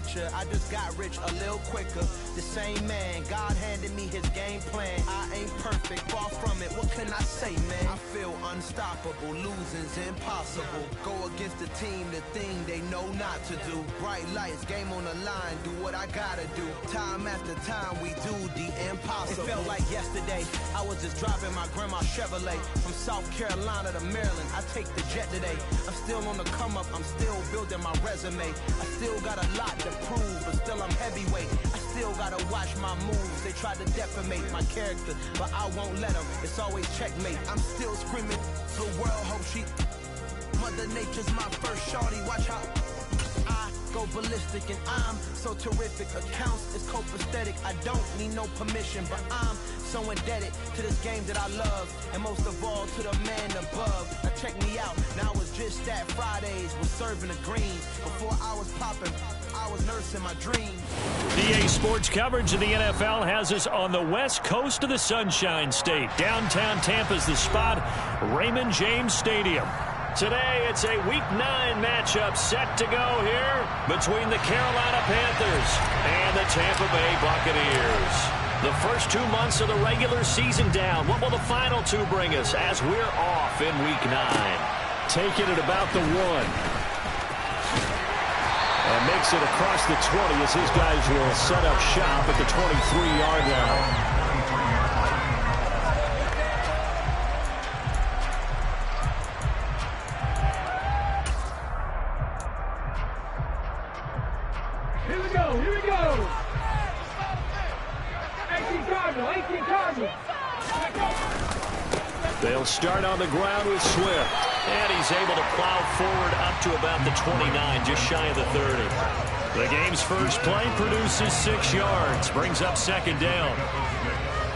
picture. I just got rich a little quicker. The same man, God handed me his game plan. I ain't perfect, far from it. What can I say, man? I feel unstoppable. Losing's impossible. Go against the team, the thing they know not to do. Bright lights, game on the line. Do what I gotta do. Time after time, we do the impossible. It felt like yesterday. I was just driving my grandma's Chevrolet from South Carolina to Maryland. I take the jet today. I'm still on the come up. I'm still building my resume. I still got a lot to prove, but still I'm heavyweight. I still gotta watch my moves. They try to defamate my character, but I won't let them. It's always checkmate. I'm still screaming. The world hope she. Mother Nature's my first shorty. Watch how I go ballistic, and I'm so terrific. Accounts is copacetic. I don't need no permission, but I'm so indebted to this game that I love, and most of all to the man above. Now check me out. Now it's just that Fridays was serving the green. Before I was popping, I was nursing my dream. EA Sports coverage of the NFL has us on the west coast of the Sunshine State. Downtown Tampa's the spot, Raymond James Stadium. Today, it's a Week 9 matchup set to go here between the Carolina Panthers and the Tampa Bay Buccaneers. The first 2 months of the regular season down. What will the final two bring us as we're off in Week 9? Taking it about the 1. And makes it across the 20 as his guys will set up shop at the 23-yard line. They'll start on the ground with Swift. And he's able to plow forward up to about the 29, just shy of the 30. The game's first play produces 6 yards, brings up second down.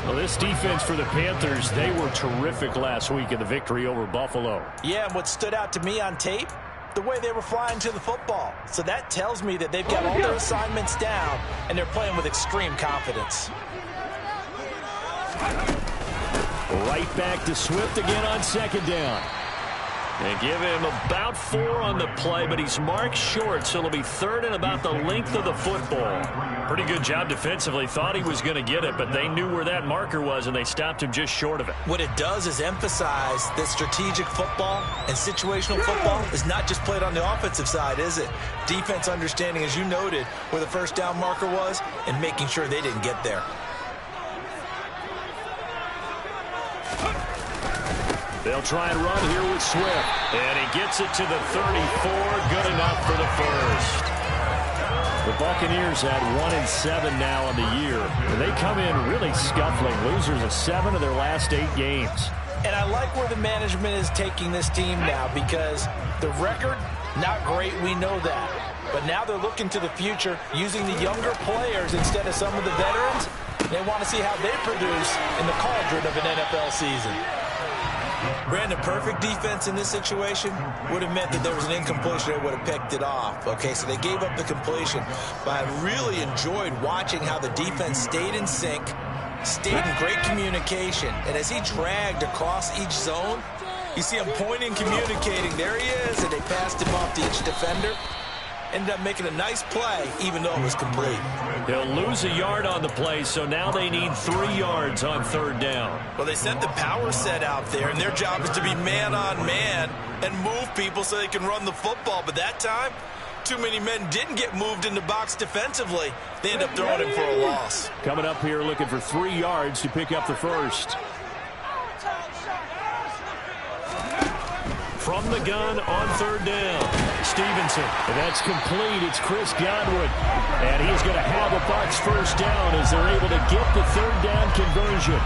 Well, this defense for the Panthers, they were terrific last week in the victory over Buffalo. Yeah, and what stood out to me on tape, the way they were flying to the football. So that tells me that they've got all their assignments down, and they're playing with extreme confidence. Right back to Swift again on second down. And give him about 4 on the play, but he's marked short, so it'll be third and about the length of the football. Pretty good job defensively. Thought he was going to get it, but they knew where that marker was, and they stopped him just short of it. What it does is emphasize that strategic football and situational football is not just played on the offensive side, is it? Defense understanding, as you noted, where the first down marker was and making sure they didn't get there. They'll try and run here with Swift. And he gets it to the 34. Good enough for the first. The Buccaneers at 1-7 now on the year. And they come in really scuffling. Losers of 7 of their last 8 games. And I like where the management is taking this team now, because the record, not great, we know that. But now they're looking to the future, using the younger players instead of some of the veterans. They want to see how they produce in the cauldron of an NFL season. Brandon, perfect defense in this situation would have meant that there was an incompletion that would have picked it off. Okay, so they gave up the completion. But I really enjoyed watching how the defense stayed in sync, stayed in great communication. And as he dragged across each zone, you see him pointing, communicating. There he is, and they passed him off to each defender. Ended up making a nice play, even though it was complete. They'll lose a yard on the play, so now they need 3 yards on third down. Well, they sent the power set out there, and their job is to be man-on-man and move people so they can run the football. But that time, too many men didn't get moved in the box defensively. They end up throwing him for a loss. Coming up here looking for 3 yards to pick up the first. From the gun on third down, Stevenson. And that's complete. It's Chris Godwin. And he's going to have a Bucs first down as they're able to get the third down conversion.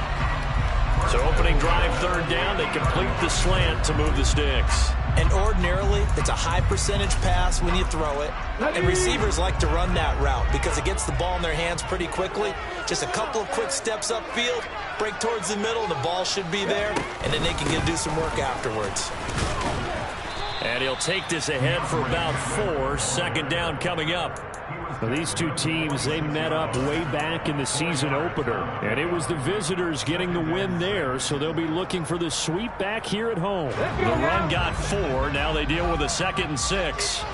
So opening drive, third down. They complete the slant to move the sticks. And ordinarily, it's a high percentage pass when you throw it. And receivers like to run that route because it gets the ball in their hands pretty quickly. Just a couple of quick steps upfield, break towards the middle, and the ball should be there. And then they can do some work afterwards. And he'll take this ahead for about 4. Second down coming up. Well, these two teams, they met up way back in the season opener. And it was the visitors getting the win there, so they'll be looking for the sweep back here at home. The run got 4. Now they deal with a 2nd and 6.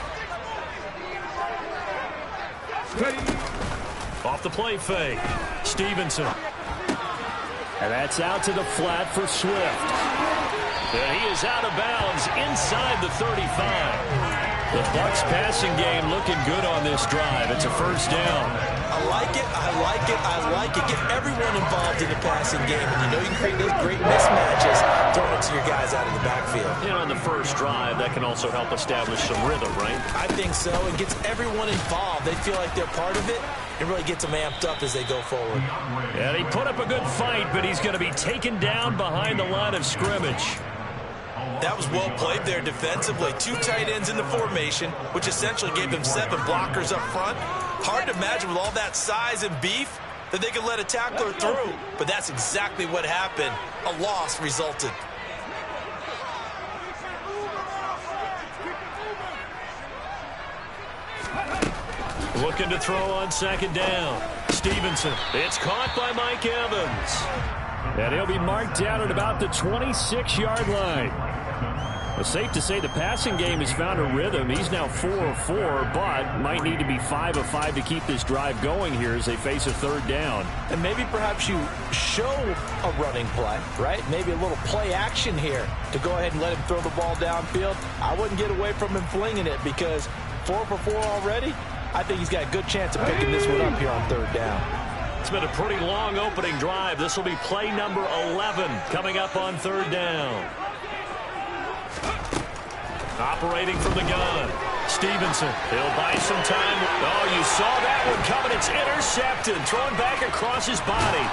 Off the play fake. Stevenson. And that's out to the flat for Swift. And he is out of bounds inside the 35. The Bucs passing game looking good on this drive. It's a first down. I like it, I like it, I like it. Get everyone involved in the passing game. And you know you can create those great mismatches throwing it to your guys out of the backfield. And on the first drive, that can also help establish some rhythm, right? I think so. It gets everyone involved. They feel like they're part of it. It really gets them amped up as they go forward. And he put up a good fight, but he's going to be taken down behind the line of scrimmage. That was well played there defensively. 2 tight ends in the formation, which essentially gave them 7 blockers up front. Hard to imagine with all that size and beef that they could let a tackler through. But that's exactly what happened. A loss resulted. Looking to throw on second down. Stevenson. It's caught by Mike Evans. And he'll be marked down at about the 26-yard line. It's safe to say the passing game has found a rhythm. He's now 4 of 4, but might need to be 5 of 5 to keep this drive going here as they face a third down. And maybe perhaps you show a running play, right? Maybe a little play action here to go ahead and let him throw the ball downfield. I wouldn't get away from him flinging it because 4 for 4 already. I think he's got a good chance of picking this one up here on third down. It's been a pretty long opening drive. This will be play number 11 coming up on third down. Operating from the gun. Stevenson. He'll buy some time. Oh, you saw that one coming. It's intercepted. Thrown back across his body.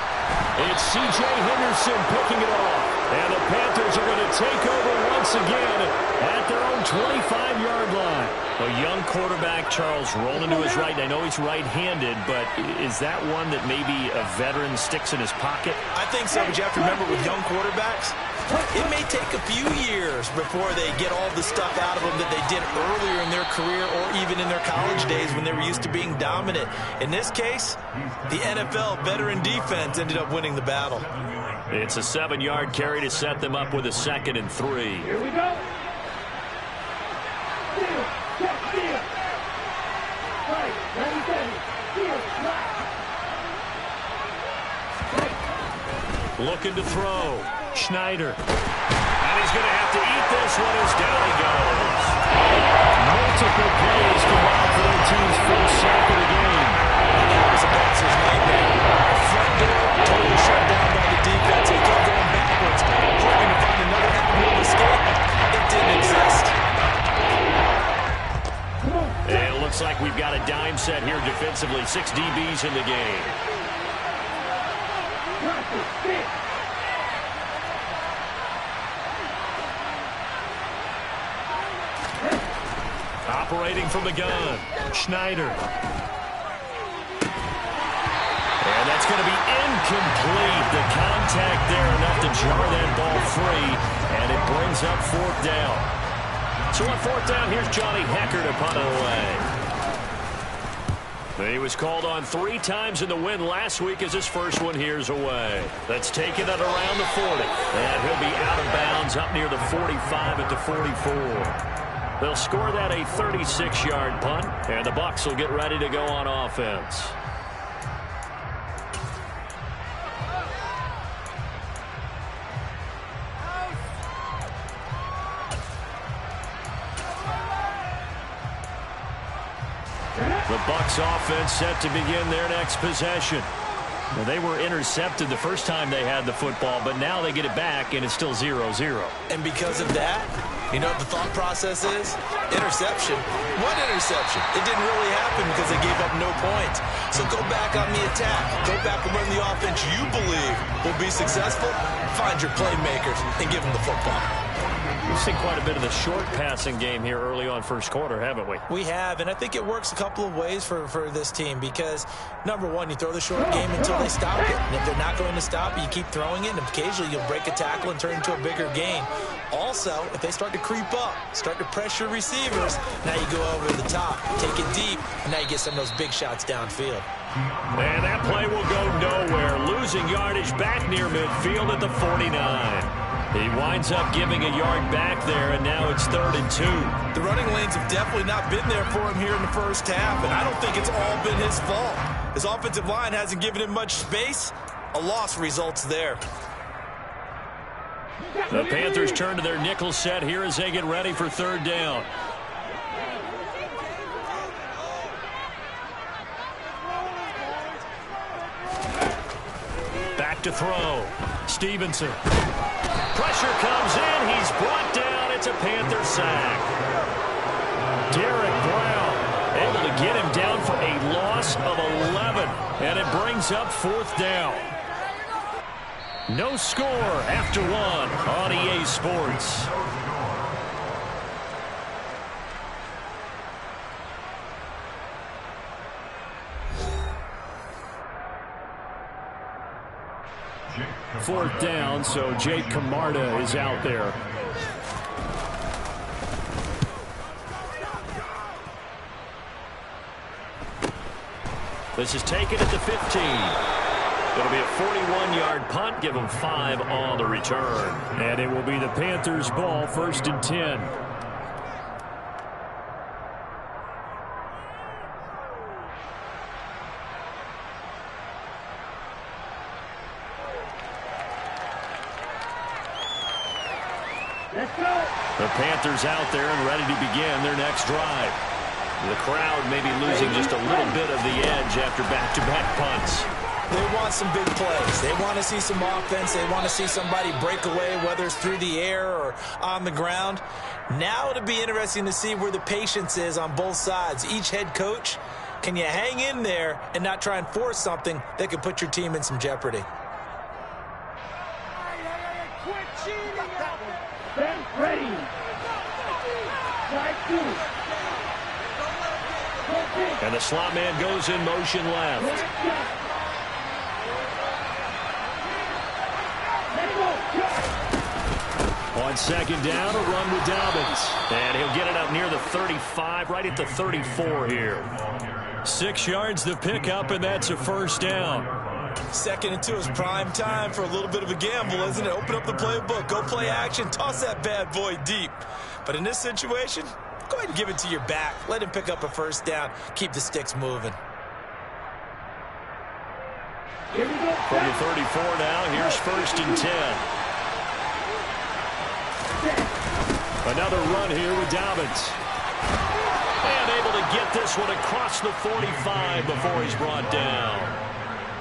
It's C.J. Henderson picking it off. And the Panthers are going to take over once again at their own 25-yard line. A young quarterback, Charles, rolling to his right. I know he's right-handed, but is that one that maybe a veteran sticks in his pocket? I think so, but you have to remember with young quarterbacks, it may take a few years before they get all the stuff out of them that they did earlier in their career or even in their college days when they were used to being dominant. In this case, the NFL veteran defense ended up winning the battle. It's a 7-yard carry to set them up with a 2nd and 3. Here we go. Looking to throw. Schneider. And he's going to have to eat this one as down he goes. Multiple plays combined for their team's first sack of the game. That was a bouncer's nightmare. The front door totally shut down by the defense. They kept going backwards, hoping to find another avenue of escape. It didn't exist. And it looks like we've got a dime set here defensively. 6 DBs in the game. Operating from the gun, Schneider. And that's going to be incomplete. The contact there enough to jar that ball free, and it brings up 4th down. So on 4th down, here's Johnny Hekker to punt it away. He was called on 3 times in the win last week as his first one here's away. That's taken it around the 40. And he'll be out of bounds up near the 45 at the 44. They'll score that a 36-yard punt, and the Bucs will get ready to go on offense. The Bucs offense set to begin their next possession. Well, they were intercepted the first time they had the football, but now they get it back, and it's still 0-0. And because of that, you know what the thought process is? Interception. What interception? It didn't really happen because they gave up no points. So go back on the attack. Go back and run the offense you believe will be successful. Find your playmakers and give them the football. We've seen quite a bit of the short passing game here early on first quarter, haven't we? We have, and I think it works a couple of ways for this team because, number one, you throw the short game until they stop it. And if they're not going to stop it, you keep throwing it, and occasionally you'll break a tackle and turn it into a bigger gain. Also, if they start to creep up, start to pressure receivers, now you go over the top, take it deep, and now you get some of those big shots downfield. And that play will go nowhere. Losing yardage back near midfield at the 49. He winds up giving a yard back there, and now it's 3rd and 2. The running lanes have definitely not been there for him here in the first half, and I don't think it's all been his fault. His offensive line hasn't given him much space. A loss results there. The Panthers turn to their nickel set here as they get ready for 3rd down. Back to throw. Stevenson. Pressure comes in. He's brought down. It's a Panther sack. Derek Brown able to get him down for a loss of 11. And it brings up 4th down. No score after 1 on EA Sports. Fourth down, so Jake Camarda is out there. This is taken at the 15. It'll be a 41-yard punt, give them 5 on the return. And it will be the Panthers' ball, 1st and 10. The Panthers out there and ready to begin their next drive. The crowd may be losing just a little bit of the edge after back-to-back punts. They want some big plays. They want to see some offense. They want to see somebody break away, whether it's through the air or on the ground. Now it'll be interesting to see where the patience is on both sides. Each head coach, can you hang in there and not try and force something that could put your team in some jeopardy? Ready. And the slot man goes in motion left. On 2nd down, a run with Dobbins. And he'll get it up near the 35, right at the 34 here. 6 yards to pick up, and that's a 1st down. 2nd and 2 is prime time for a little bit of a gamble, isn't it? Open up the playbook, go play action, toss that bad boy deep. But in this situation, go ahead and give it to your back. Let him pick up a 1st down. Keep the sticks moving. From the 34 now, here's 1st and 10. Another run here with Dobbins. And able to get this one across the 45 before he's brought down.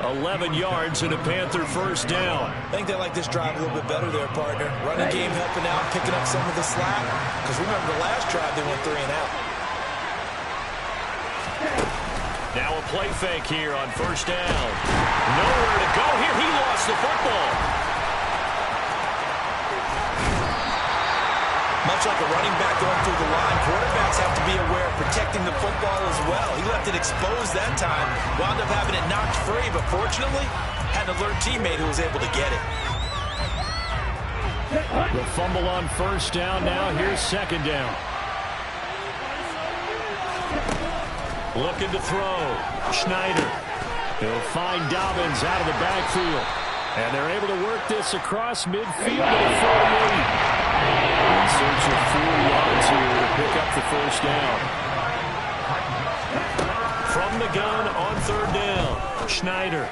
11 yards and a Panther 1st down. I think they like this drive a little bit better there, partner. Running game helping out, picking up some of the slack. Because remember the last drive, they went 3 and out. Now a play fake here on 1st down. Nowhere to go here. He lost the football. Much like a running back going through the line, quarterbacks have to be aware of protecting the football as well. He left it exposed that time, wound up having it knocked free, but fortunately, had an alert teammate who was able to get it. The fumble on 1st down now. Here's 2nd down. Looking to throw. Schneider. He'll find Dobbins out of the backfield. And they're able to work this across midfield at 48. In search of 4 yards here to pick up the 1st down. From the gun on 3rd down. Schneider.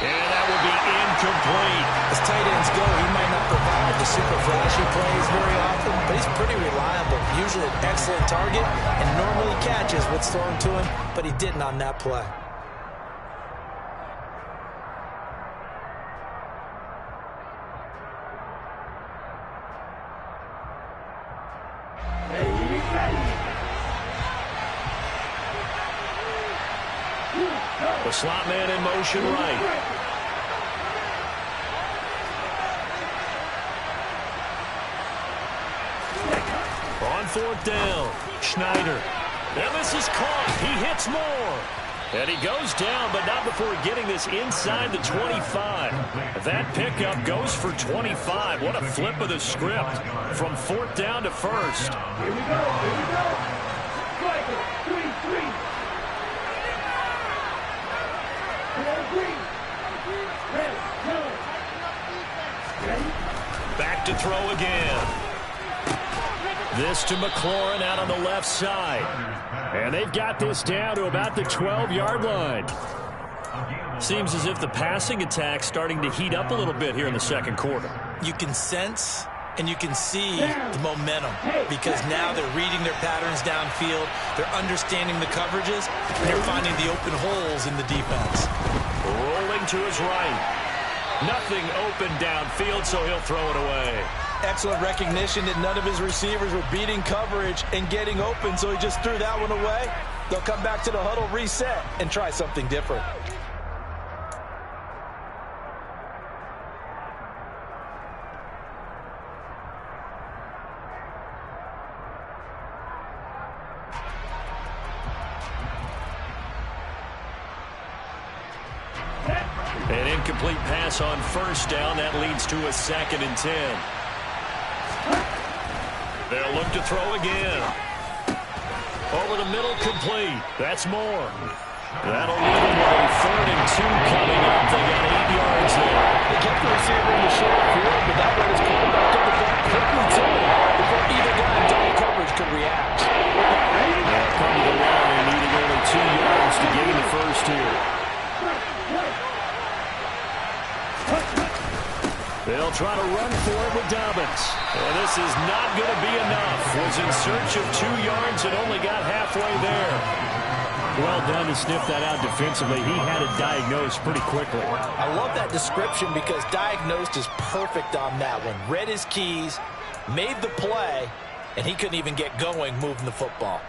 And that will be incomplete. As tight ends go, he might not provide the super flashy plays very often, but he's pretty reliable. Usually an excellent target and normally catches what's thrown to him, but he didn't on that play. The slot man in motion right. On 4th down, Schneider. And this is caught. He hits more. And he goes down, but not before getting this inside the 25. That pickup goes for 25. What a flip of the script from 4th down to 1st. Here we go. Here we go. Striker, 3-3. Red, yellow. Ready? look to throw again. This to McLaurin out on the left side. And they've got this down to about the 12-yard line. Seems as if the passing attack's starting to heat up a little bit here in the second quarter. You can sense and you can see the momentum because now they're reading their patterns downfield, they're understanding the coverages, and they're finding the open holes in the defense. Rolling to his right. Nothing open downfield, so he'll throw it away. Excellent recognition that none of his receivers were beating coverage and getting open, so he just threw that one away. They'll come back to the huddle, reset, and try something different. An incomplete pass on first down. That leads to a 2nd and 10. They'll look to throw again. Over the middle, complete. That's more. That'll leave them with a 3rd and 2 coming up. They got 8 yards there. They kept the receiver in the short field, but that led his quarterback to the back quickly to him before either guy in double coverage could react. They'll come to the line, needing only 2 yards to gain the first here. They'll try to run for it with Dobbins. And this is not going to be enough. Was in search of 2 yards and only got halfway there. Well done to sniff that out defensively. He had it diagnosed pretty quickly. I love that description because diagnosed is perfect on that one. Read his keys, made the play, and he couldn't even get going moving the football.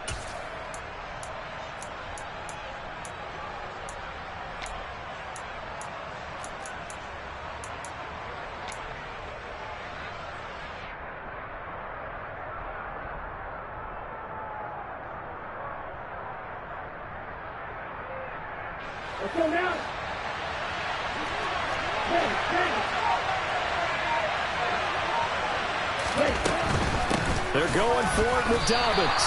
Let's go now. They're going for it with Dobbins.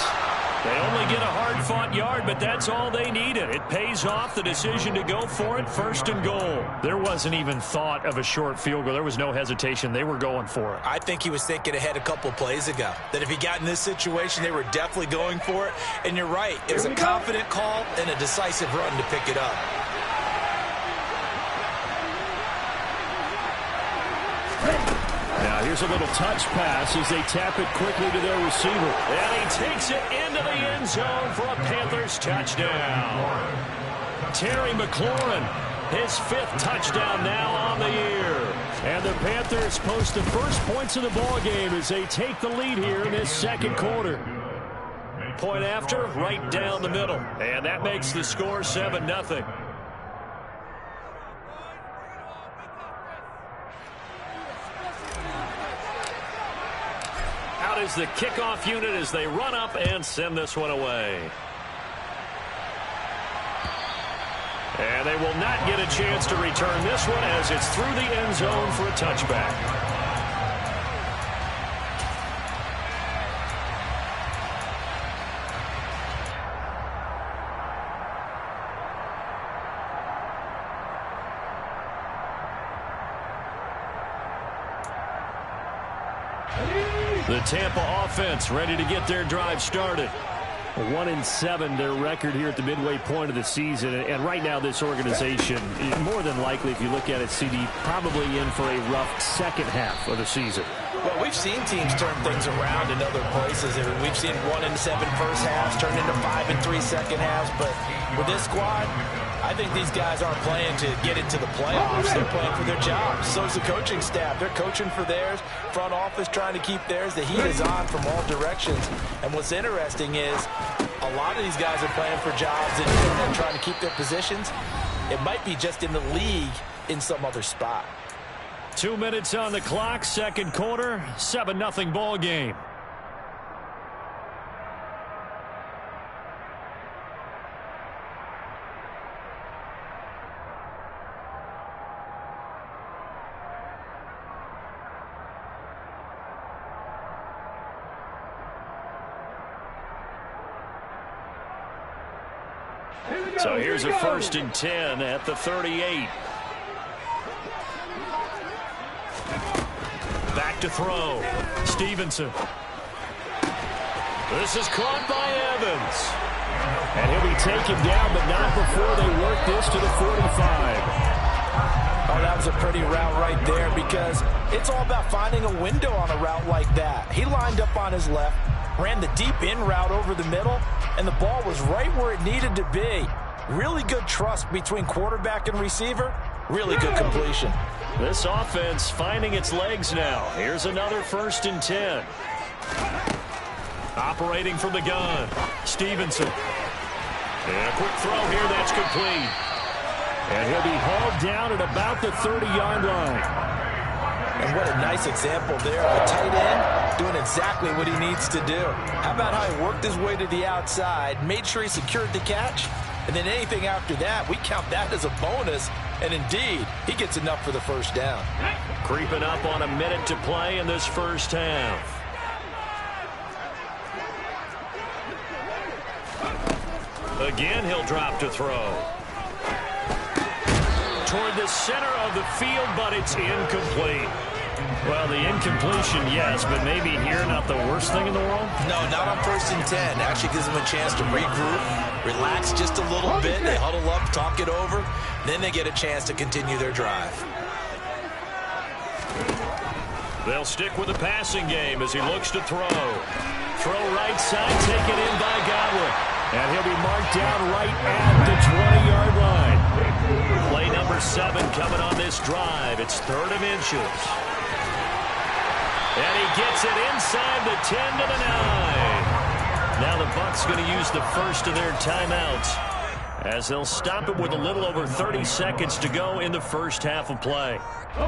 They only get a hard-fought yard, but that's all they needed. It pays off the decision to go for it, 1st and goal. There wasn't even thought of a short field goal. There was no hesitation. They were going for it. I think he was thinking ahead a couple plays ago, that if he got in this situation, they were definitely going for it. And you're right, it was a confident call and a decisive run to pick it up. Now here's a little touch pass as they tap it quickly to their receiver. And he takes it into the end zone for a Panthers touchdown. Terry McLaurin, his 5th touchdown now on the year. And the Panthers post the first points of the ballgame as they take the lead here in this second quarter. Point after, right down the middle. And that makes the score 7-0. Out is the kickoff unit as they run up and send this one away. And they will not get a chance to return this one as it's through the end zone for a touchback. The Tampa offense ready to get their drive started. 1-7 their record here at the midway point of the season. And right now this organization, more than likely, if you look at it, CD, probably in for a rough second half of the season. Well, we've seen teams turn things around in other places. We've seen 1-7 first halves turn into 5-3 second halves. But with this squad, I think these guys aren't playing to get into the playoffs. They're playing for their jobs. So's the coaching staff. They're coaching for theirs. Front office trying to keep theirs. The heat is on from all directions. And what's interesting is a lot of these guys are playing for jobs and trying to keep their positions. It might be just in the league in some other spot. 2 minutes on the clock, second quarter, 7-0 ball game. So here's a 1st and 10 at the 38. Back back to throw. Stevenson. This is caught by Evans. And he'll be taken down, but not before they work this to the 45. Oh, that was a pretty route right there because it's all about finding a window on a route like that. He lined up on his left, ran the deep in route over the middle, and the ball was right where it needed to be. Really good trust between quarterback and receiver. Really good completion. This offense finding its legs now. Here's another 1st and 10. Operating from the gun. Stevenson. And a quick throw here. That's complete. And he'll be hauled down at about the 30-yard line. And what a nice example there of a tight end doing exactly what he needs to do. How about how he worked his way to the outside, made sure he secured the catch, and then anything after that, we count that as a bonus. And indeed, he gets enough for the 1st down. Creeping up on a minute to play in this 1st half. Again, he'll drop to throw. Toward the center of the field, but it's incomplete. Well, the incompletion, yes, but maybe here not the worst thing in the world? No, not on 1st and 10. Actually gives them a chance to regroup, relax just a little bit. They huddle up, talk it over. Then they get a chance to continue their drive. They'll stick with the passing game as he looks to throw. Throw right side, taken in by Godwin. And he'll be marked down right at the 20-yard line. Play number 7 coming on this drive. It's 3rd and inches. And he gets it inside the 10 to the 9. Now the Bucs going to use the first of their timeouts as they'll stop it with a little over 30 seconds to go in the 1st half of play.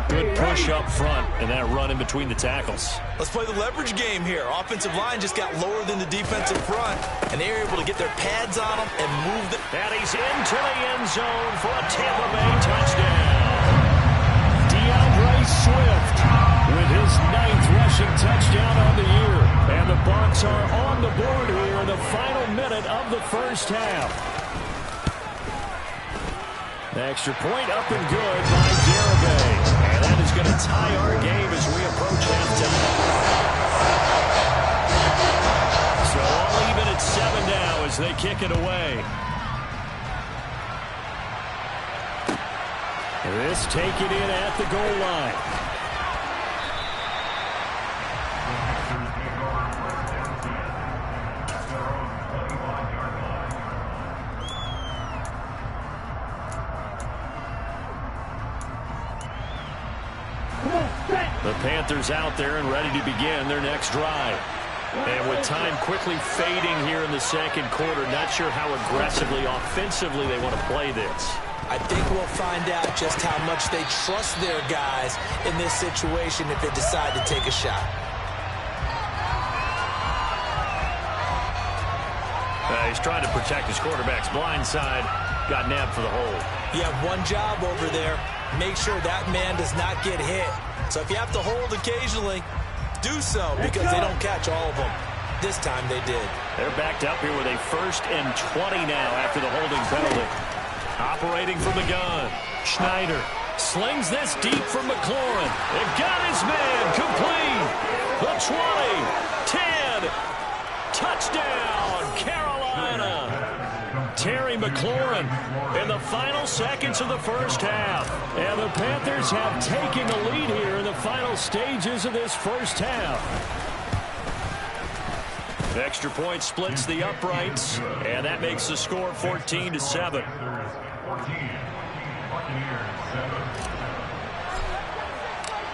Good push up front and that run in between the tackles. Let's play the leverage game here. Offensive line just got lower than the defensive front, and they were able to get their pads on them and move them. And he's into the end zone for a Tampa Bay touchdown. DeAndre Swift with his 9th rushing touchdown on the year. And the Bucs are on the board here in the final minute of the 1st half. The extra point up and good by Garibay. And that is going to tie our game as we approach halftime. So all even at 7 now as they kick it away. This take it in at the goal line. The Panthers out there and ready to begin their next drive. And with time quickly fading here in the 2nd quarter, not sure how aggressively, offensively they want to play this. I think we'll find out just how much they trust their guys in this situation if they decide to take a shot. He's trying to protect his quarterback's blind side. Got nabbed for the hold. You have one job over there. Make sure that man does not get hit. So if you have to hold occasionally, do so because they don't catch all of them. This time they did. They're backed up here with a 1st and 20 now after the holding penalty. Operating from the gun. Schneider slings this deep from McLaurin. They've got his man complete. The 20, 10, touchdown, Carolina. Terry McLaurin in the final seconds of the 1st half. And the Panthers have taken the lead here in the final stages of this 1st half. The extra point splits the uprights, and that makes the score 14-7.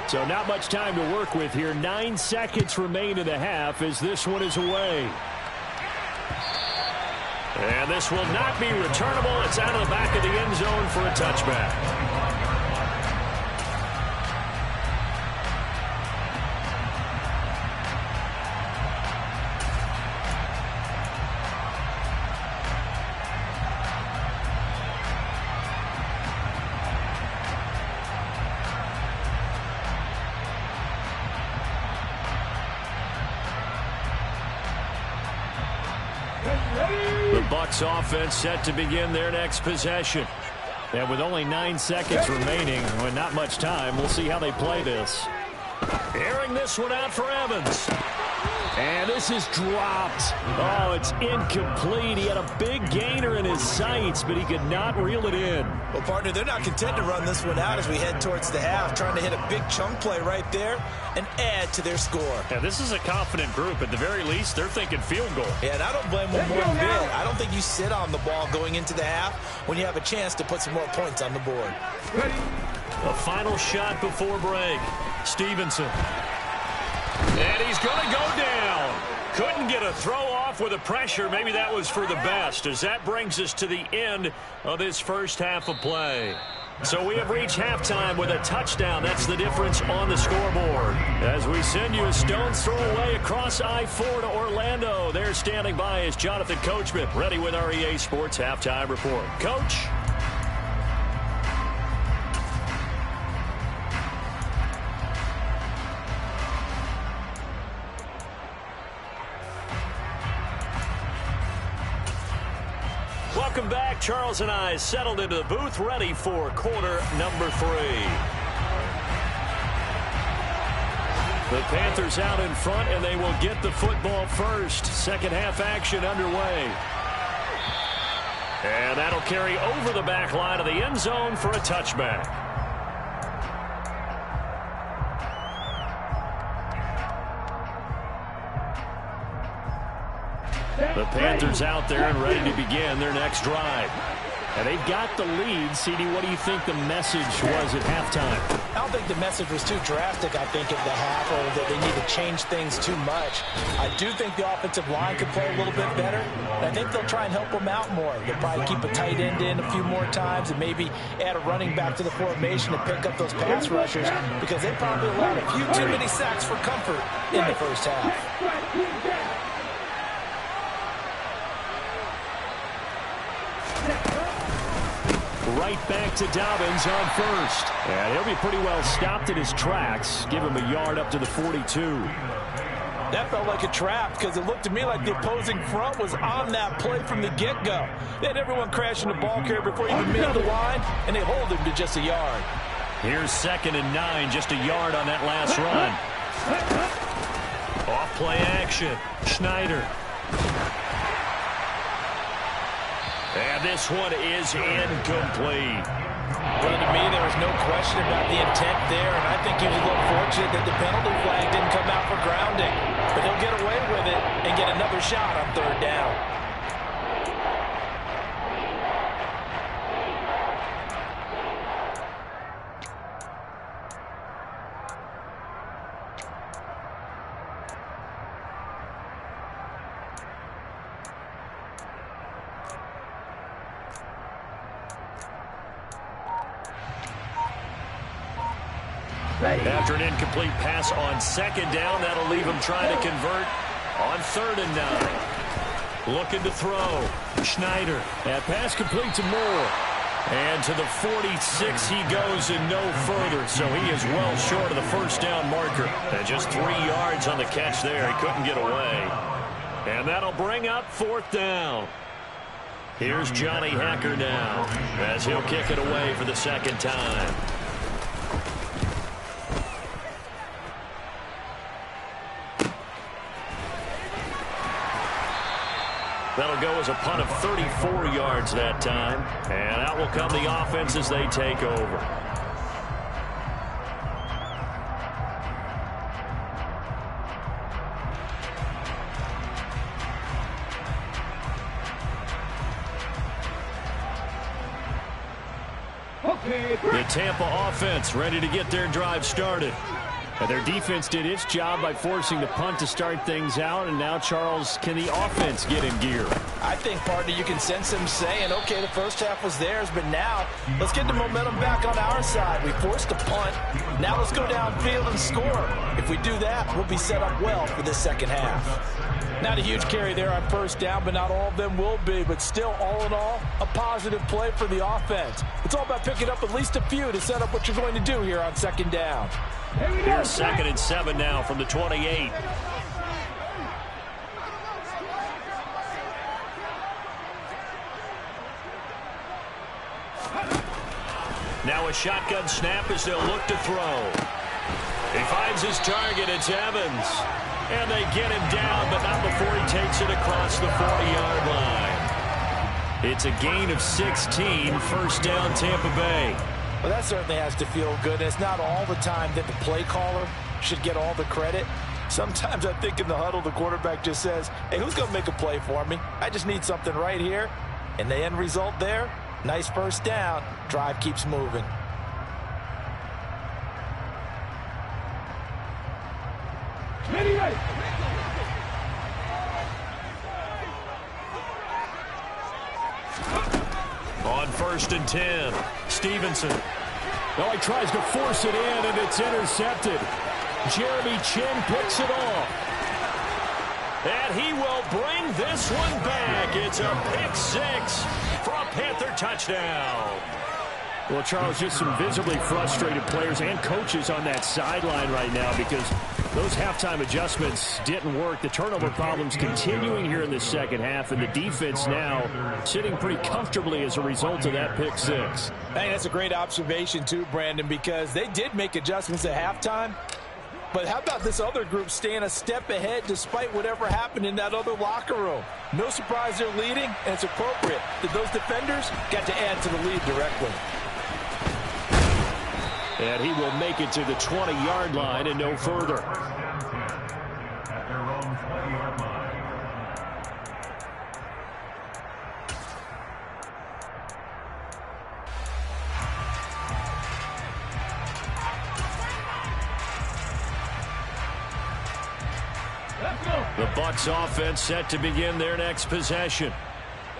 So not much time to work with here. 9 seconds remain in the half as this one is away. And this will not be returnable. It's out of the back of the end zone for a touchback. The Bucs offense set to begin their next possession. And with only 9 seconds remaining, with not much time, we'll see how they play this. Airing this one out for Evans. And this is dropped. Oh, it's incomplete. He had a big gainer in his sights, but he could not reel it in. Well, partner, they're not content to run this one out as we head towards the half, trying to hit a big chunk play right there and add to their score. Yeah, this is a confident group. At the very least, they're thinking field goal. Yeah, and I don't blame them one bit. I don't think you sit on the ball going into the half when you have a chance to put some more points on the board. A final shot before break. Stevenson. And he's going to go down. Couldn't get a throw off with the pressure. Maybe that was for the best, as that brings us to the end of this first half of play. So we have reached halftime with a touchdown. That's the difference on the scoreboard. As we send you a stone's throw away across I-4 to Orlando. There standing by is Jonathan Coachman, ready with our EA Sports Halftime Report. Coach? Welcome back. Charles and I settled into the booth, ready for quarter number 3. The Panthers out in front, and they will get the football first. Second half action underway. And that'll carry over the back line of the end zone for a touchback. The Panthers out there and ready to begin their next drive. And they've got the lead. CD, what do you think the message was at halftime? I don't think the message was too drastic, I think, at the half, or that they need to change things too much. I do think the offensive line could play a little bit better, and I think they'll try and help them out more. They'll probably keep a tight end in a few more times and maybe add a running back to the formation to pick up those pass rushers, because they probably allowed a few too many sacks for comfort in the first half. Right back to Dobbins on first. And he'll be pretty well stopped in his tracks. Give him a yard up to the 42. That felt like a trap, because it looked to me like the opposing front was on that play from the get-go. They had everyone crashing the ball carrier before he even made the line, and they hold him to just a yard. Here's 2nd and 9, just a yard on that last run. Off play action. Schneider. And this one is incomplete. Well, to me, there was no question about the intent there, and I think he was a little fortunate that the penalty flag didn't come out for grounding. But he'll get away with it and get another shot on 3rd down. After an incomplete pass on 2nd down, that'll leave him trying to convert on 3rd and 9. Looking to throw. Schneider. That pass complete to Moore. And to the 46 he goes and no further. So he is well short of the first down marker. And just 3 yards on the catch there. He couldn't get away. And that'll bring up 4th down. Here's Johnny Hacker now as he'll kick it away for the 2nd time. That'll go as a punt of 34 yards that time. And out will come the offense as they take over. The Tampa offense ready to get their drive started. And their defense did its job by forcing the punt to start things out. And now, Charles, can the offense get in gear? I think, partner, you can sense them saying, okay, the first half was theirs, but now let's get the momentum back on our side. We forced a punt. Now let's go downfield and score. If we do that, we'll be set up well for this 2nd half. Not a huge carry there on 1st down, but not all of them will be. But still, all in all, a positive play for the offense. It's all about picking up at least a few to set up what you're going to do here on 2nd down. Here's 2nd and 7 now from the 28. Now a shotgun snap as they'll look to throw. He finds his target. It's Evans. And they get him down, but not before he takes it across the 40-yard line. It's a gain of 16, first down Tampa Bay. Well, that certainly has to feel good. It's not all the time that the play caller should get all the credit. Sometimes I think in the huddle, the quarterback just says, hey, who's going to make a play for me? I just need something right here. And the end result there, nice first down. Drive keeps moving. On 1st and 10, Stevenson. Oh, he tries to force it in, and it's intercepted. Jeremy Chinn picks it off. And he will bring this one back. It's a pick 6 for a Panther touchdown. Well, Charles, just some visibly frustrated players and coaches on that sideline right now because those halftime adjustments didn't work. The turnover problems continuing here in the second half, and the defense now sitting pretty comfortably as a result of that pick 6. Hey, that's a great observation too, Brandon, because they did make adjustments at halftime. But how about this other group staying a step ahead despite whatever happened in that other locker room? No surprise they're leading, and it's appropriate that those defenders got to add to the lead directly. And he will make it to the 20-yard line and no further. The Bucs offense set to begin their next possession.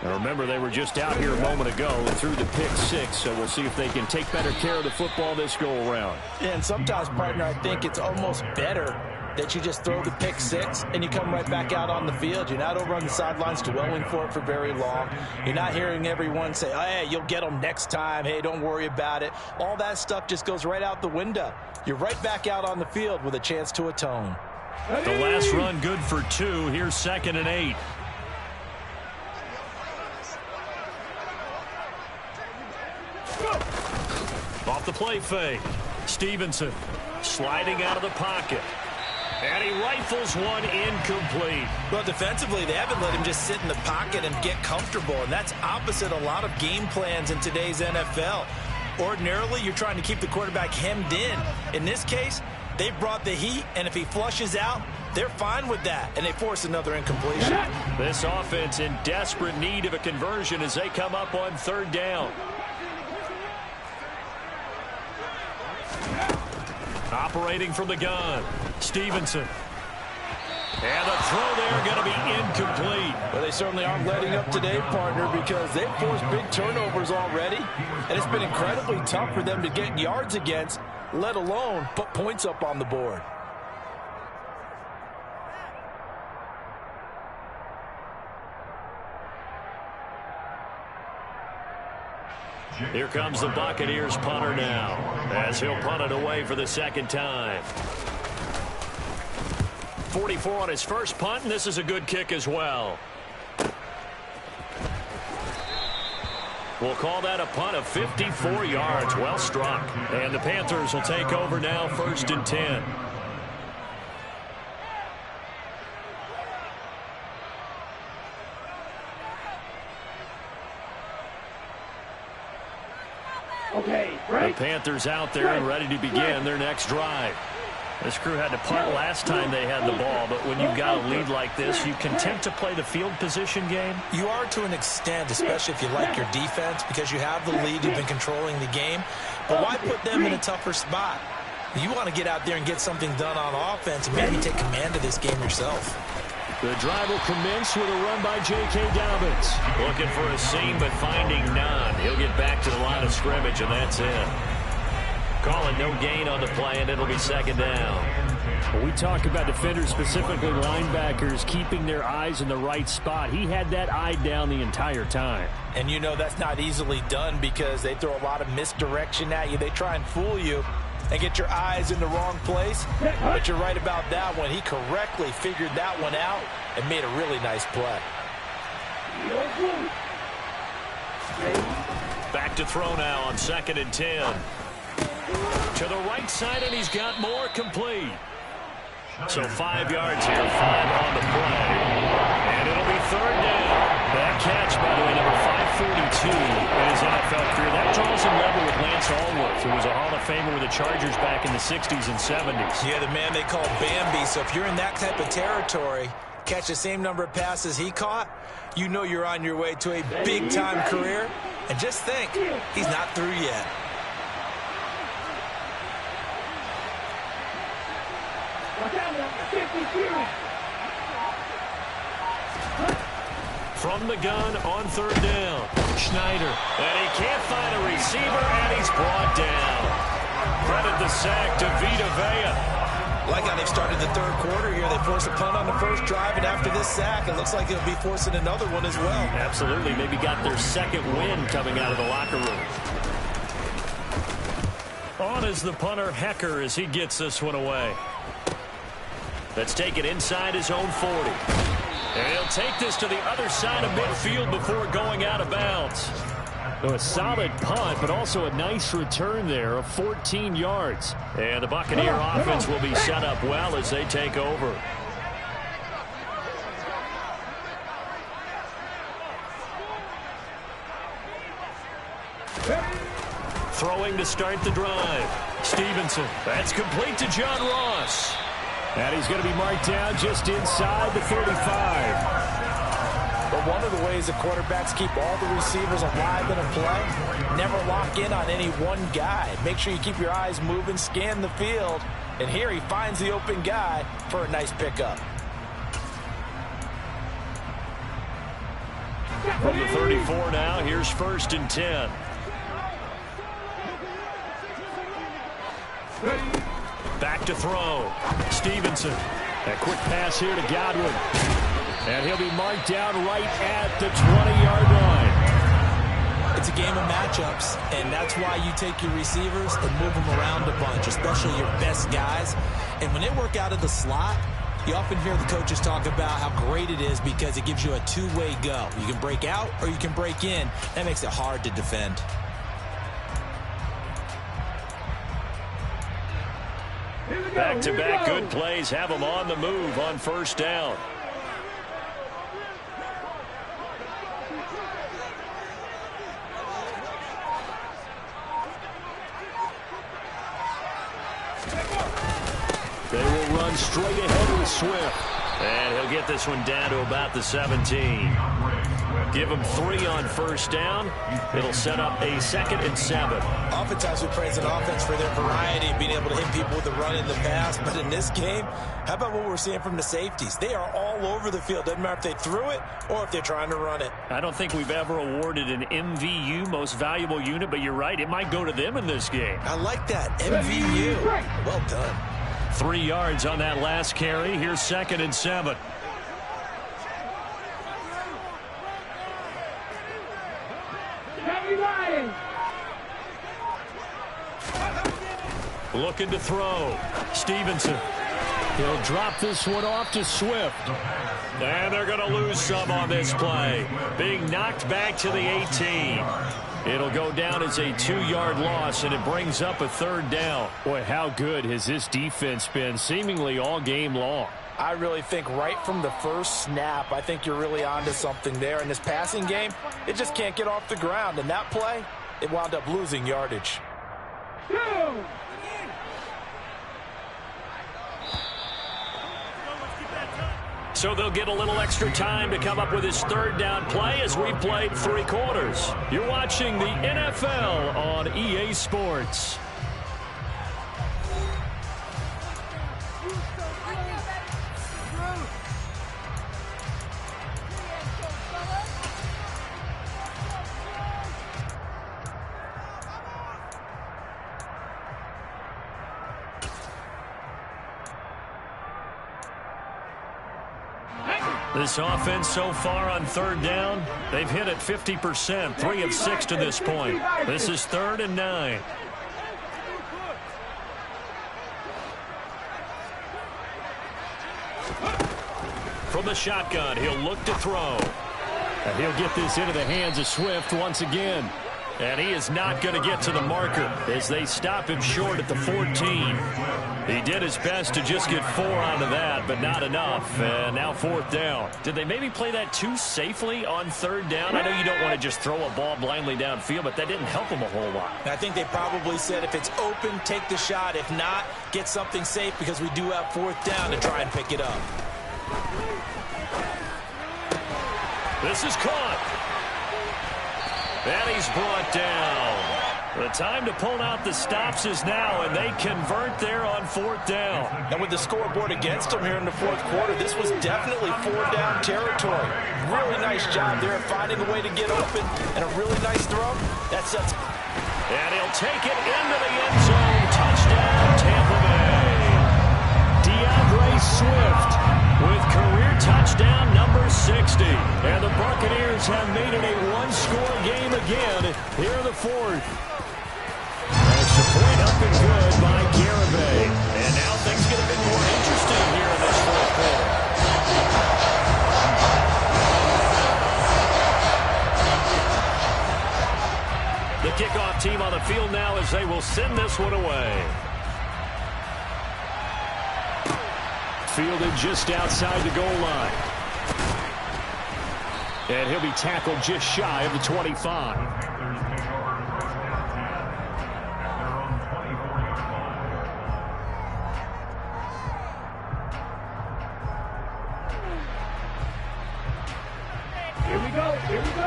Now remember, they were just out here a moment ago and threw the pick 6, so we'll see if they can take better care of the football this go-around. And sometimes, partner, I think it's almost better that you just throw the pick 6 and you come right back out on the field. You're not over on the sidelines dwelling for it for very long. You're not hearing everyone say, oh, hey, you'll get them next time. Hey, don't worry about it. All that stuff just goes right out the window. You're right back out on the field with a chance to atone. The last run good for 2. Here's 2nd and 8. Off the play fake. Stevenson sliding out of the pocket. And he rifles one incomplete. Well, defensively, they haven't let him just sit in the pocket and get comfortable, and that's opposite a lot of game plans in today's NFL. Ordinarily, you're trying to keep the quarterback hemmed in. In this case, they brought the heat, and if he flushes out, they're fine with that, and they force another incompletion. This offense in desperate need of a conversion as they come up on 3rd down. Operating from the gun, Stevenson. And the throw there going to be incomplete. Well, they certainly aren't letting up today, partner, because they've forced big turnovers already, and it's been incredibly tough for them to get yards against, let alone put points up on the board. Here comes the Buccaneers punter now, as he'll punt it away for the 2nd time. 44 on his first punt, and this is a good kick as well. We'll call that a punt of 54 yards. Well struck. And the Panthers will take over now, 1st and 10. The Panthers out there and ready to begin their next drive. This crew had to punt last time they had the ball, but when you've got a lead like this, you content to play the field position game? You are to an extent, especially if you like your defense, because you have the lead, you've been controlling the game. But why put them in a tougher spot? You want to get out there and get something done on offense and maybe take command of this game yourself. The drive will commence with a run by J.K. Dobbins. Looking for a seam, but finding none. He'll get back to the line of scrimmage, and that's it. Calling no gain on the play, and it'll be 2nd down. Well, we talk about defenders, specifically linebackers, keeping their eyes in the right spot. He had that eye down the entire time. And you know that's not easily done because they throw a lot of misdirection at you. They try and fool you and get your eyes in the wrong place. But you're right about that one. He correctly figured that one out and made a really nice play. Back to throw now on 2nd and 10. To the right side, and he's got more, complete. So 5 yards here, 5 on the play. And it'll be third down. That catch, by the way, number 542 in his NFL career. That draws him level with Lance Allworth, who was a Hall of Famer with the Chargers back in the 60s and 70s. Yeah, the man they call Bambi. So if you're in that type of territory, catch the same number of passes he caught, you know you're on your way to a big-time career. And just think, he's not through yet. From the gun on third down, Schneider. And he can't find a receiver, and he's brought down. Credit the sack to Vita Vea. Like how they've started the third quarter here. They forced a punt on the first drive, and after this sack, it looks like they'll be forcing another one as well. Absolutely. Maybe got their second win coming out of the locker room. On is the punter, Hecker, as he gets this one away. Let's take it inside his own 40. And he'll take this to the other side of midfield before going out of bounds. So a solid punt, but also a nice return there of 14 yards. And the Buccaneer offense will be set up well as they take over. Throwing to start the drive. Stevenson. That's complete to John Ross. And he's going to be marked down just inside the 35. But one of the ways the quarterbacks keep all the receivers alive in a play, never lock in on any one guy. Make sure you keep your eyes moving, scan the field. And here he finds the open guy for a nice pickup. From the 34 now, here's 1st and 10. Back to throw. Stevenson. A quick pass here to Godwin. And he'll be marked down right at the 20-yard line. It's a game of matchups, and that's why you take your receivers and move them around a bunch, especially your best guys. And when they work out of the slot, you often hear the coaches talk about how great it is because it gives you a two-way go. You can break out or you can break in. That makes it hard to defend. Back-to-back good plays have them on the move on first down. They will run straight ahead with Swift. And he'll get this one down to about the 17. Give him 3 on first down. It'll set up a 2nd and 7. Oftentimes we praise an offense for their variety and being able to hit people with the run in the pass. But in this game, how about what we're seeing from the safeties? They are all over the field. Doesn't matter if they threw it or if they're trying to run it. I don't think we've ever awarded an MVU, most valuable unit, but you're right. It might go to them in this game. I like that. MVU. Well done. 3 yards on that last carry. Here's 2nd and 7. Looking to throw. Stevenson. He'll drop this one off to Swift. And they're going to lose some on this play. Being knocked back to the 18. It'll go down as a 2-yard loss, and it brings up a 3rd down. Boy, how good has this defense been seemingly all game long? I really think right from the first snap, I think you're really onto something there. In this passing game, it just can't get off the ground. And that play, it wound up losing yardage. So they'll get a little extra time to come up with his 3rd down play as we've played 3 quarters. You're watching the NFL on EA Sports. This offense so far on 3rd down, they've hit it 50%, 3 of 6 to this point. This is 3rd and 9. From the shotgun, he'll look to throw. And he'll get this into the hands of Swift once again. And he is not going to get to the marker as they stop him short at the 14. He did his best to just get 4 out of that, but not enough. And now 4th down. Did they maybe play that too safely on 3rd down? I know you don't want to just throw a ball blindly downfield, but that didn't help them a whole lot. I think they probably said if it's open, take the shot. If not, get something safe because we do have 4th down to try and pick it up. This is caught. And he's brought down. The time to pull out the stops is now, and they convert there on 4th down. And with the scoreboard against them here in the 4th quarter, this was definitely 4-down territory. Really nice job there of finding a way to get open, and a really nice throw. That sets. And he'll take it into the end zone. Touchdown, Tampa Bay. DeAndre Swift with career touchdown number 60. And the Buccaneers have made it a one-score game again here in the 4th. Extra point up and good by Garibay. And now things get a bit more interesting here in this 4th quarter. The kickoff team on the field now as they will send this one away. Fielded just outside the goal line. And he'll be tackled just shy of the 25.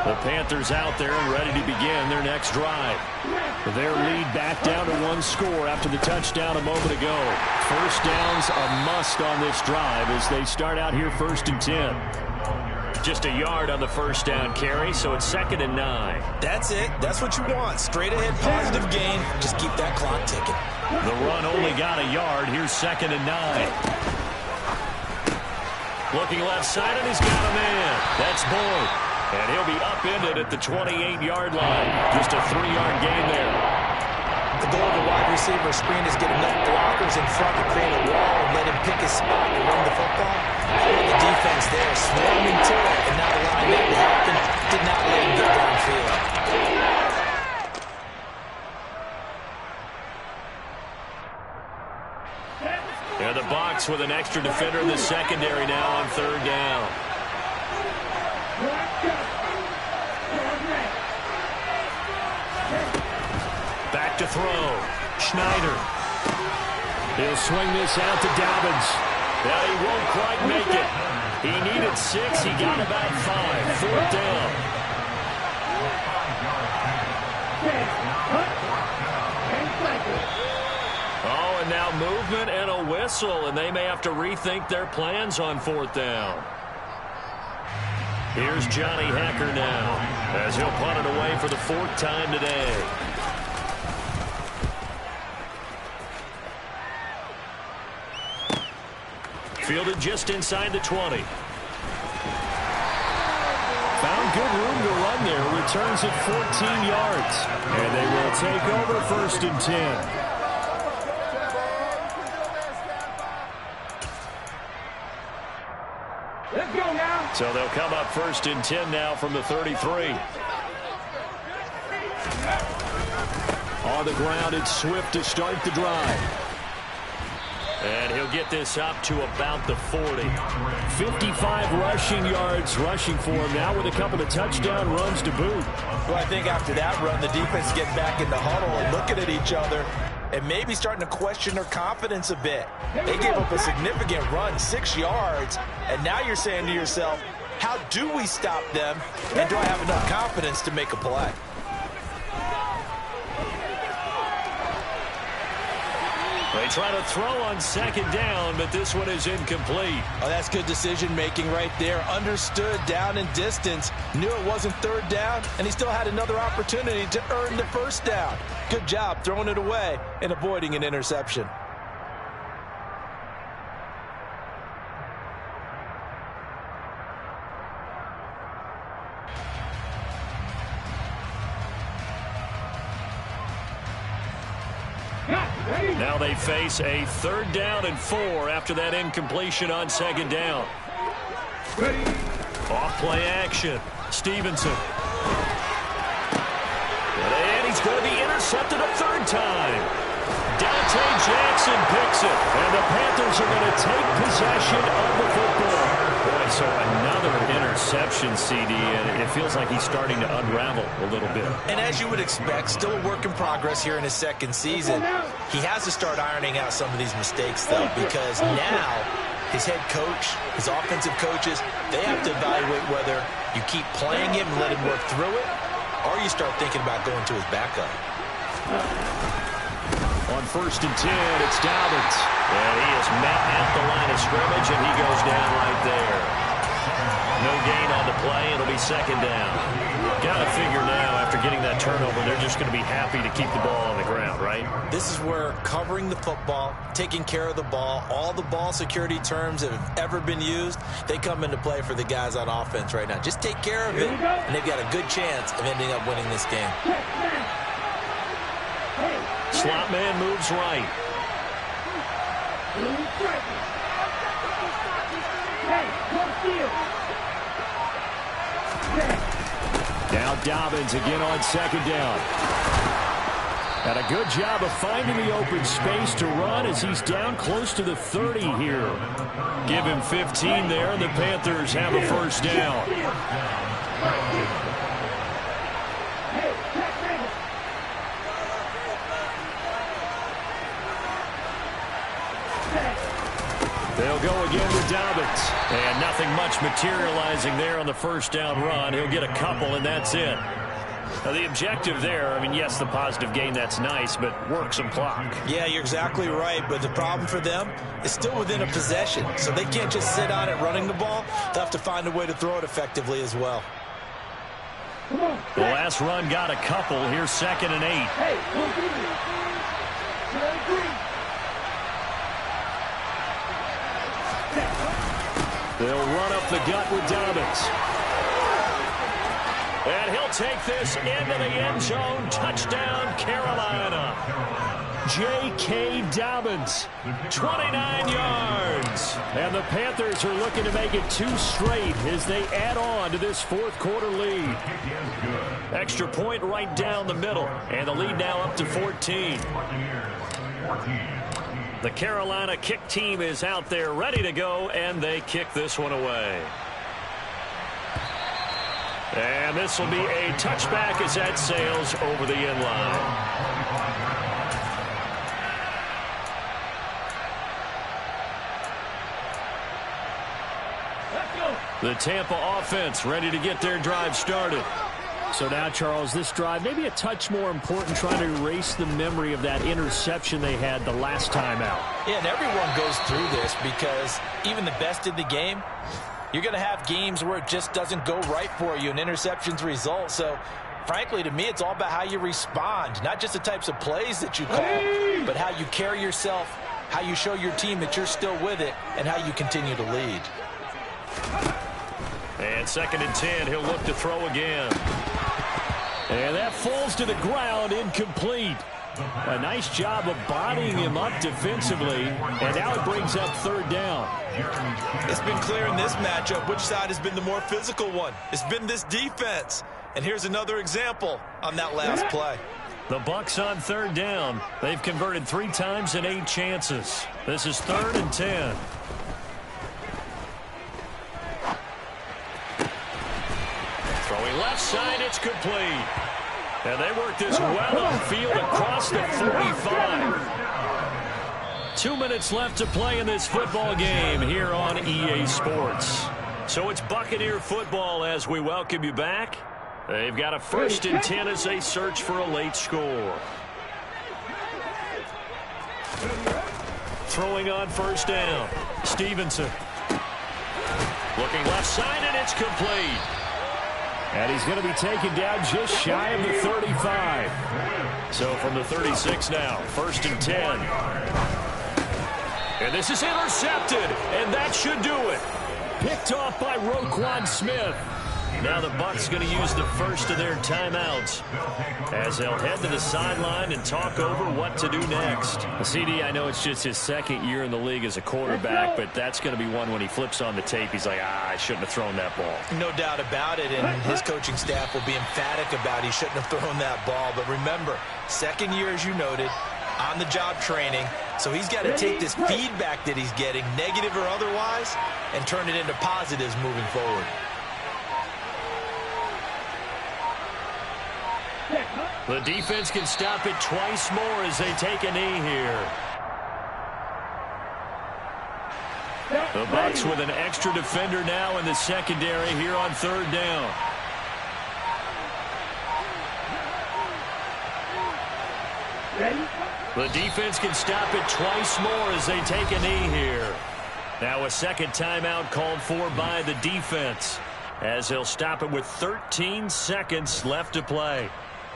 The Panthers out there and ready to begin their next drive. Their lead back down to 1 score after the touchdown a moment ago. 1st down's a must on this drive as they start out here 1st and 10. Just a yard on the 1st down carry, so it's 2nd and 9. That's it. That's what you want. Straight ahead positive gain. Just keep that clock ticking. The run only got a yard. Here's 2nd and 9. Looking left side, and he's got a man. That's Boyd. And he'll be upended at the 28-yard line. Just a 3-yard gain there. The goal of the wide receiver screen is get enough blockers in front to create a wall and let him pick his spot to run the football. The defense there swarming to it and not allowing that to happen. Did not let him get downfield. And the box with an extra defender in the secondary now on 3rd down. Back to throw. Schneider. He'll swing this out to Dobbins. Now he won't quite make it. He needed 6. He got about 5. 4th down. Oh, and now movement and a whistle, and they may have to rethink their plans on 4th down. Here's Johnny Hekker now as he'll punt it away for the 4th time today. Fielded just inside the 20. Found good room to run there. Returns at 14 yards. And they will take over 1st and 10. Let's go now. So they'll come up 1st and 10 now from the 33. On the ground, it's Swift to start the drive. And he'll get this up to about the 40. 55 rushing yards rushing for him now with a couple of touchdown runs to boot. Well, I think after that run, the defense get back in the huddle and looking at each other and maybe starting to question their confidence a bit. They gave up a significant run, 6 yards, and now you're saying to yourself, how do we stop them, and do I have enough confidence to make a play? They try to throw on 2nd down, but this one is incomplete. Oh, that's good decision-making right there. Understood down and distance. Knew it wasn't 3rd down, and he still had another opportunity to earn the 1st down. Good job throwing it away and avoiding an interception. Now they face a 3rd down and 4 after that incompletion on 2nd down. Off play action. Stevenson. And It's going to be intercepted a third time. Dante Jackson picks it, and the Panthers are going to take possession of the football. Boy, so another interception, CD, and it feels like he's starting to unravel a little bit. And as you would expect, still a work in progress here in his second season. He has to start ironing out some of these mistakes, though, because now his head coach, his offensive coaches, they have to evaluate whether you keep playing him and let him work through it, or you start thinking about going to his backup. On 1st and 10, it's Dobbins. And he is met at the line of scrimmage, and he goes down right there. No gain on the play. It'll be second down. Got to figure now, after getting that turnover, they're just going to be happy to keep the ball on the ground, right? This is where covering the football, taking care of the ball, all the ball security terms that have ever been used, they come into play for the guys on offense right now. Just take care of it, and they've got a good chance of ending up winning this game. Slot man moves right. Now Dobbins again on second down. And a good job of finding the open space to run as he's down close to the 30 here. Give him 15 there, and the Panthers have a first down. They'll go again with Dobbins. And nothing much materializing there on the first down run. He'll get a couple, and that's it. Now, the objective there, I mean, yes, the positive gain, that's nice, but work some clock. Yeah, you're exactly right, but the problem for them is still within a possession, so they can't just sit on it running the ball. They'll have to find a way to throw it effectively as well. The last run got a couple. Here's 2nd and 8. They'll run up the gut with Dobbins. And he'll take this into the end zone. Touchdown, Carolina. J.K. Dobbins, 29 yards. And the Panthers are looking to make it 2 straight as they add on to this fourth quarter lead. Extra point right down the middle. And the lead now up to 14. The Carolina kick team is out there ready to go, and they kick this one away. And this will be a touchback as that sails over the end line. The Tampa offense ready to get their drive started. So now, Charles, this drive maybe a touch more important, trying to erase the memory of that interception they had the last time out. Yeah, and everyone goes through this because even the best in the game, you're going to have games where it just doesn't go right for you and interceptions result. So, frankly, to me, it's all about how you respond, not just the types of plays that you call, but how you carry yourself, how you show your team that you're still with it, and how you continue to lead. And 2nd and 10, he'll look to throw again. And that falls to the ground, incomplete. A nice job of bodying him up defensively, and now it brings up 3rd down. It's been clear in this matchup which side has been the more physical one. It's been this defense. And here's another example on that last play. The Bucs on 3rd down. They've converted 3 times in 8 chances. This is 3rd and 10. Throwing left side, it's complete. And they work this well upfield across the 45. 2 minutes left to play in this football game here on EA Sports. So it's Buccaneer football as we welcome you back. They've got a 1st and 10 as they search for a late score. Throwing on 1st down. Stevenson. Looking left side, and it's complete. And he's going to be taken down just shy of the 35. So from the 36 now, 1st and 10. And this is intercepted, and that should do it. Picked off by Roquan Smith. Now the Bucs going to use the first of their timeouts as they'll head to the sideline and talk over what to do next. CD, I know it's just his second year in the league as a quarterback, but that's going to be one when he flips on the tape, he's like, I shouldn't have thrown that ball. No doubt about it, and his coaching staff will be emphatic about he shouldn't have thrown that ball. But remember, second year, as you noted, on-the-job training, so he's got to take this feedback that he's getting, negative or otherwise, and turn it into positives moving forward. The defense can stop it twice more as they take a knee here. The Bucs with an extra defender now in the secondary here on third down. The defense can stop it twice more as they take a knee here. Now a second timeout called for by the defense as they'll stop it with 13 seconds left to play.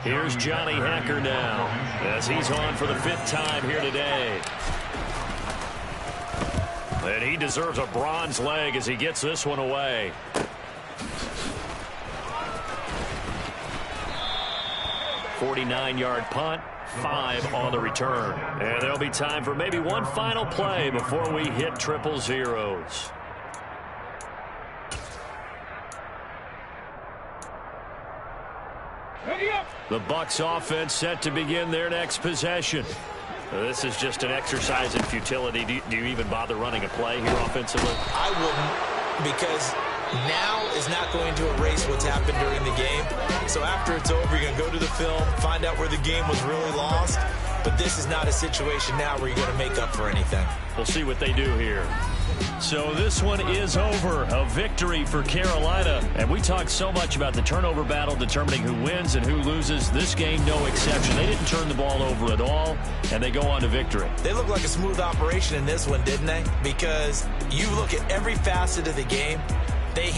Here's Johnny Hacker now as he's on for the 5th time here today. And he deserves a bronze leg as he gets this one away. .49-yard punt, 5 on the return. And there'll be time for maybe one final play before we hit triple zeros. The Bucs offense set to begin their next possession. This is just an exercise in futility. Do you even bother running a play here offensively? I wouldn't, because now is not going to erase what's happened during the game. So after it's over, you're going to go to the film, find out where the game was really lost. But this is not a situation now where you're going to make up for anything. We'll see what they do here. So this one is over. A victory for Carolina. And we talked so much about the turnover battle determining who wins and who loses. This game, no exception. They didn't turn the ball over at all, and they go on to victory. They look like a smooth operation in this one, didn't they? Because you look at every facet of the game, they